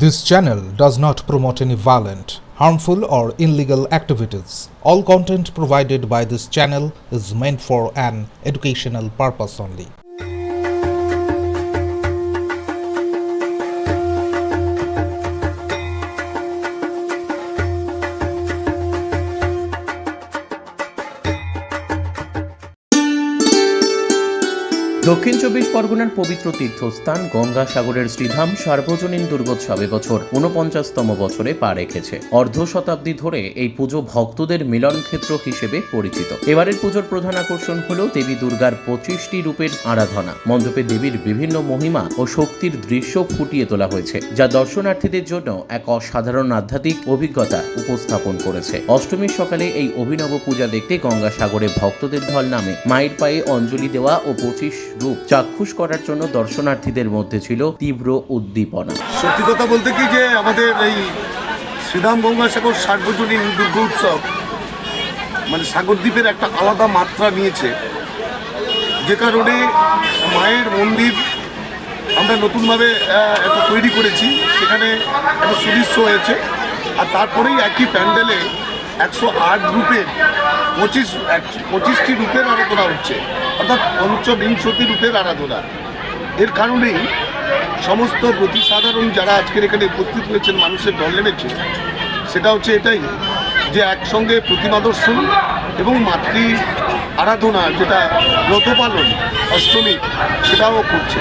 This channel does not promote any violent, harmful, or illegal activities. All content provided by this channel is meant for an educational purpose only. দক্ষিণ চব্বিশ পরগনার পবিত্র তীর্থস্থান গঙ্গাসাগরের শ্রীধাম সার্বজনীন দুর্গোৎসব এবছর ৪৯তম বছরে পা রেখেছে। অর্ধ শতাব্দী ধরে এই পুজো ভক্তদের মিলন ক্ষেত্র হিসেবে পরিচিত। এবারের পুজোর প্রধান আকর্ষণ হল দেবী দুর্গার ২৫টি রূপের আরাধনা। মণ্ডপে দেবীর বিভিন্ন মহিমা ও শক্তির দৃশ্য ফুটিয়ে তোলা হয়েছে, যা দর্শনার্থীদের জন্য এক অসাধারণ আধ্যাত্মিক অভিজ্ঞতা উপস্থাপন করেছে। অষ্টমীর সকালে এই অভিনব পূজা দেখতে গঙ্গাসাগরে ভক্তদের ঢল নামে। মায়ের পায়ে অঞ্জলি দেওয়া ও ২৫ রূপ চাক্ষুষ করার জন্য দর্শনার্থীদের মধ্যে ছিল তীব্র উদ্দীপনা। সত্যি কথা বলতে কি যে আমাদের এই শ্রীধাম গঙ্গাসাগর সার্বজনীন দুর্গোৎসব মানে সাগরদ্বীপের একটা আলাদা মাত্রা নিয়েছে, যে কারণে মায়ের মন্দির আমরা নতুনভাবে একটা তৈরি করেছি, সেখানে একটা সুদৃশ্য হয়েছে। আর তারপরেই একই প্যান্ডেলে ১০৮ রূপের ২৫টি রূপের আরাধনা হচ্ছে, অর্থাৎ পঞ্চবিংশতি রূপের আরাধনা। এর কারণেই সমস্ত প্রতিসাধারণ যারা আজকের এখানে উপস্থিত হয়েছেন, মানুষের ঢল নেমেছে, সেটা হচ্ছে এটাই যে একসঙ্গে প্রতিমা দর্শন এবং মাতৃ আরাধনা, যেটা ব্রত পালন অষ্টমী, সেটাও করছে।